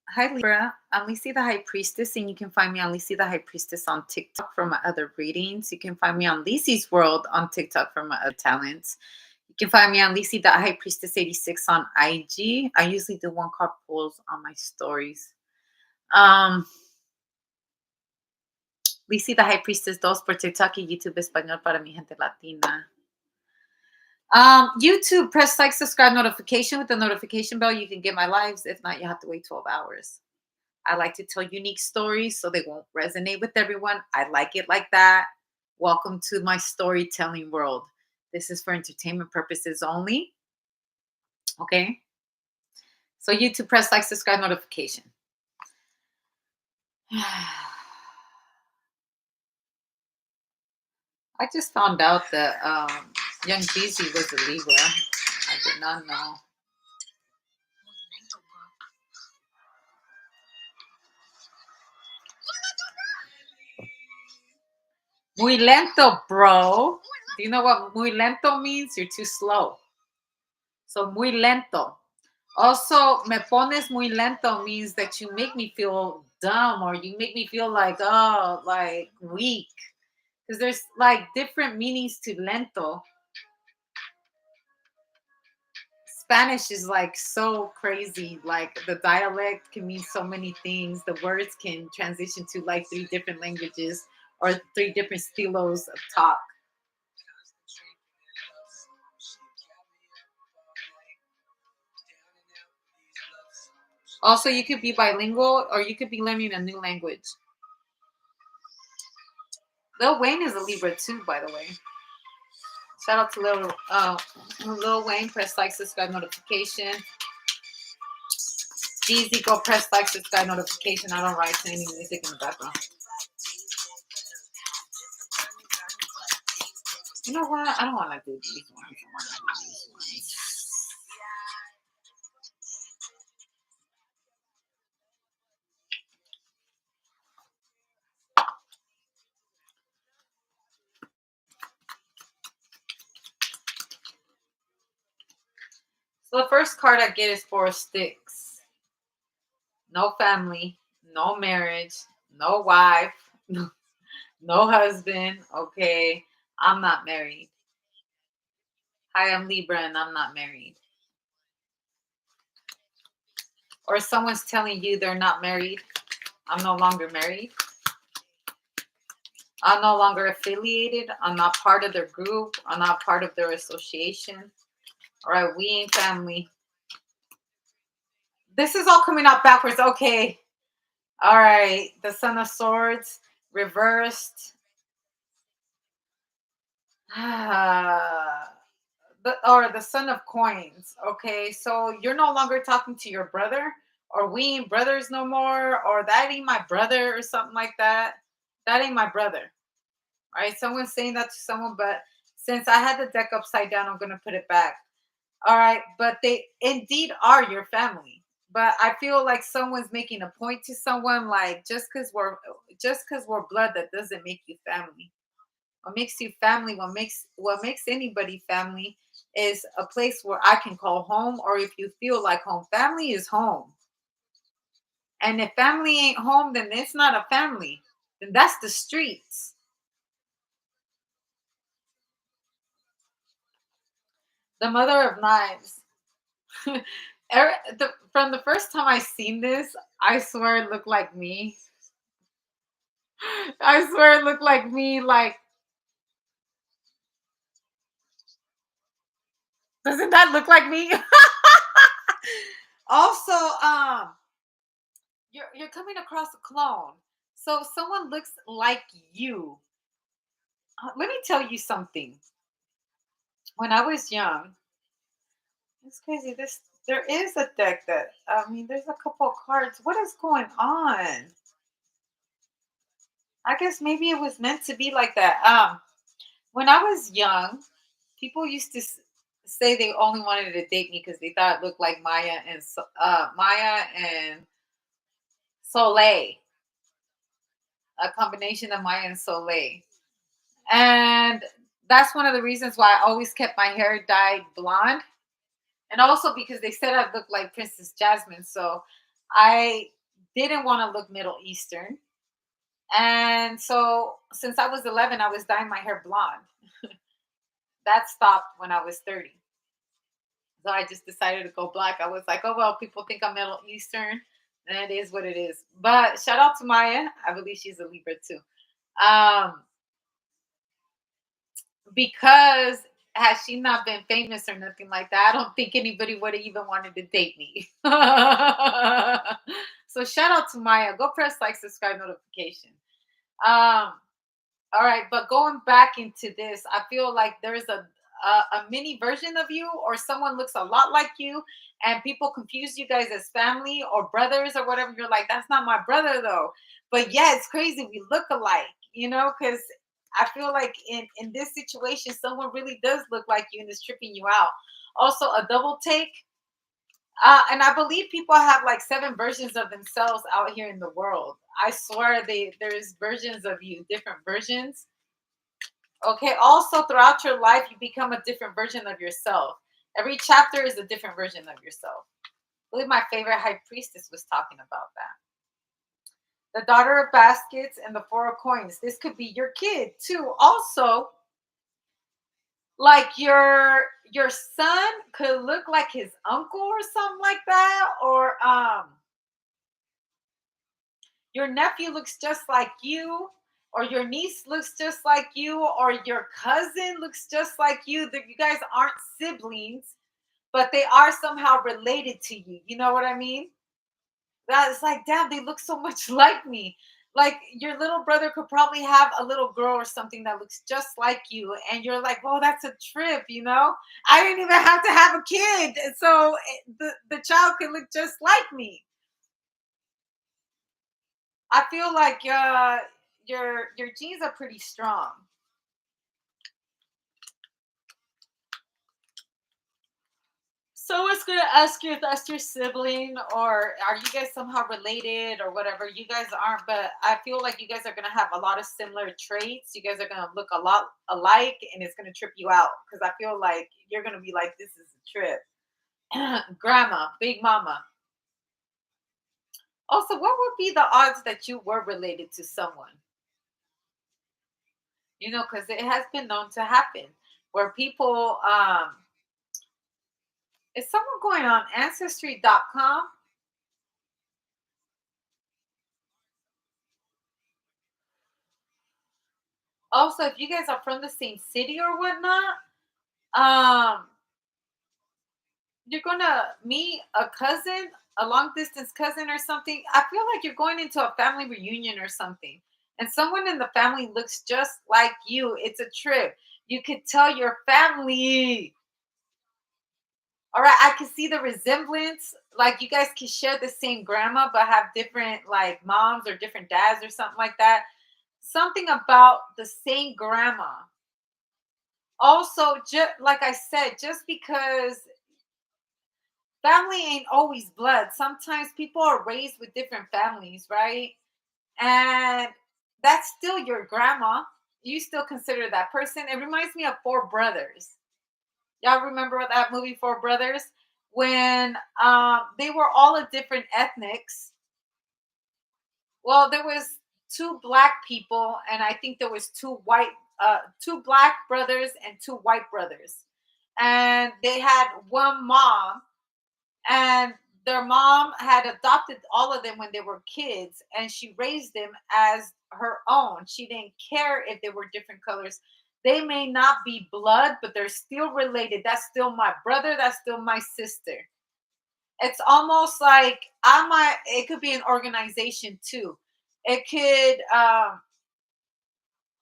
Hi Libra, I'm Lisi the High Priestess, and you can find me on Lisi the High Priestess on TikTok for my other readings. You can find me on Lisi's World on TikTok for my other talents. You can find me on Lisi the High Priestess 86 on IG. I usually do one card pulls on my stories. Lisi the High Priestess 2 por TikTok y YouTube Español para mi gente latina. YouTube, press like, subscribe, notification with the notification bell. You can get my lives. If not, you have to wait 12 hours. I like to tell unique stories so they won't resonate with everyone. I like it like that. Welcome to my storytelling world. This is for entertainment purposes only. Okay. So YouTube, press like, subscribe, notification. I just found out that young Jeezy was a Libra. I did not know. Muy lento, bro. Do you know what muy lento means? You're too slow. So muy lento. Also, me pones muy lento means that you make me feel dumb or you make me feel like, oh, like weak. Because there's like different meanings to lento. Spanish is like so crazy. Like the dialect can mean so many things. The words can transition to like 3 different languages or 3 different estilos of talk. Also, you could be bilingual or you could be learning a new language. Lil Wayne is a Libra too, by the way. Shout out to Lil Wayne. Press like, subscribe, notification. Jeezy, go press like, subscribe, notification. I don't write to any music in the background. You know what? I don't want to do these ones. So the first card I get is 4 of Sticks. No family, no marriage, no wife, no husband. Okay, I'm not married. Hi, I'm Libra and I'm not married. Or someone's telling you they're not married. I'm no longer married. I'm no longer affiliated. I'm not part of their group. I'm not part of their association. All right, we ain't family. This is all coming out backwards. Okay. All right. The Son of Swords reversed. The Son of Coins. Okay. So you're no longer talking to your brother, or we ain't brothers no more, or that ain't my brother, or something like that. That ain't my brother. All right. Someone's saying that to someone, but since I had the deck upside down, I'm going to put it back. All right. But they indeed are your family. But I feel like someone's making a point to someone, like just because we're blood, that doesn't make you family. What makes you family, what makes anybody family, is a place where I can call home, or if you feel like home. Family is home. And if family ain't home, then it's not a family. Then that's the streets. The Mother of Knives. From the first time I seen this, I swear it looked like me. I swear it looked like me. Like, doesn't that look like me? Also, you're coming across a clone. So if someone looks like you, let me tell you something. When I was young, it's crazy. There is a deck that, I mean, there's a couple of cards. What is going on? I guess maybe it was meant to be like that. When I was young, people used to say they only wanted to date me because they thought it looked like Maya and Soleil, a combination of Maya and Soleil. And that's one of the reasons why I always kept my hair dyed blonde. And also because they said I looked like Princess Jasmine. So I didn't want to look Middle Eastern. And so since I was 11, I was dyeing my hair blonde. That stopped when I was 30. So I just decided to go black. I was like, oh, well, people think I'm Middle Eastern. And it is what it is. But shout out to Maya. I believe she's a Libra too. Um, because had she not been famous or nothing like that, I don't think anybody would have even wanted to date me. So shout out to Maya. Go press like, subscribe, notification. Um, all right, but going back into this, I feel like there's a mini version of you, or someone looks a lot like you, and people confuse you guys as family or brothers or whatever. You're like, that's not my brother though. But yeah, it's crazy. We look alike, because I feel like in this situation, someone really does look like you and is tripping you out. Also, a double take. And I believe people have like 7 versions of themselves out here in the world. I swear there's versions of you, different versions. Okay. Also, throughout your life, you become a different version of yourself. Every chapter is a different version of yourself. I believe my favorite high priestess was talking about that. The daughter of baskets and the 4 of coins. This could be your kid too. Also, like your son could look like his uncle or something like that, or your nephew looks just like you, or your niece looks just like you, or your cousin looks just like you. That you guys aren't siblings, but they are somehow related to you. You know what I mean? That's like, damn, they look so much like me. Like your little brother could probably have a little girl or something that looks just like you, and you're like, "Oh, that's a trip." I didn't even have to have a kid, so the child can look just like me. I feel like your genes are pretty strong. So I was gonna ask you if that's your sibling, or are you guys somehow related or whatever. You guys aren't, but I feel like you guys are gonna have a lot of similar traits. You guys are gonna look a lot alike, and it's gonna trip you out because I feel like you're gonna be like, "This is a trip." Grandma, big mama. Also, what would be the odds that you were related to someone? Because it has been known to happen where people. Is someone going on Ancestry.com? Also, if you guys are from the same city or whatnot, um, you're gonna meet a cousin, a long distance cousin or something. I feel like you're going into a family reunion or something, and someone in the family looks just like you. It's a trip. You could tell your family. All right, I can see the resemblance. Like you guys can share the same grandma, but have different like moms or different dads or something like that. Something about the same grandma. Also, just like I said, just because family ain't always blood. Sometimes people are raised with different families, right? And that's still your grandma. You still consider that person. It reminds me of Four Brothers. Y'all remember that movie, Four Brothers? When they were all a different ethnics. Well, there was two black people, and I think there was two black brothers and two white brothers, and they had one mom, and their mom had adopted all of them when they were kids, and she raised them as her own. She didn't care if they were different colors. They may not be blood, but they're still related. That's still my brother. That's still my sister. It's almost like it could be an organization too. It could,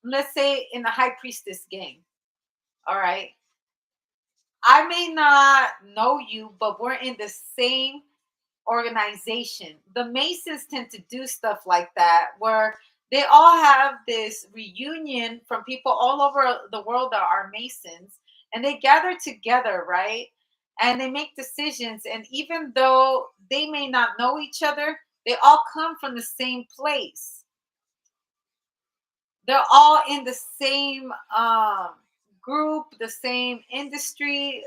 let's say, in the High Priestess gang. All right. I may not know you, but we're in the same organization. The Masons tend to do stuff like that, where they all have this reunion from people all over the world that are Masons, and they gather together, right? And they make decisions. And even though they may not know each other, they all come from the same place. They're all in the same group, the same industry,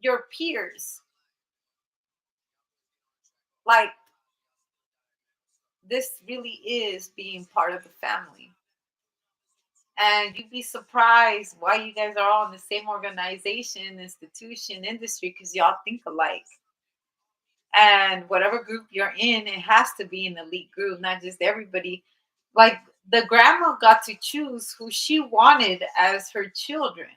your peers. Like This really is being part of the family. And you'd be surprised why you guys are all in the same organization, institution, industry, because y'all think alike. And whatever group you're in, it has to be an elite group, not just everybody. Like the grandma got to choose who she wanted as her children.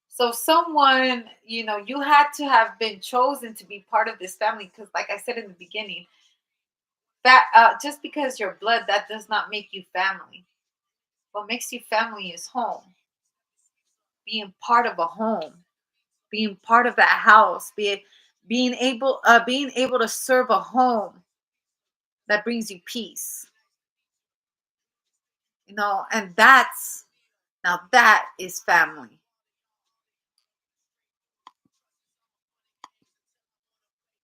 So someone, you had to have been chosen to be part of this family because, like I said in the beginning, that just because you're blood, that does not make you family. What makes you family is home, being part of a home, being part of that house, being able to serve a home that brings you peace. And that is family.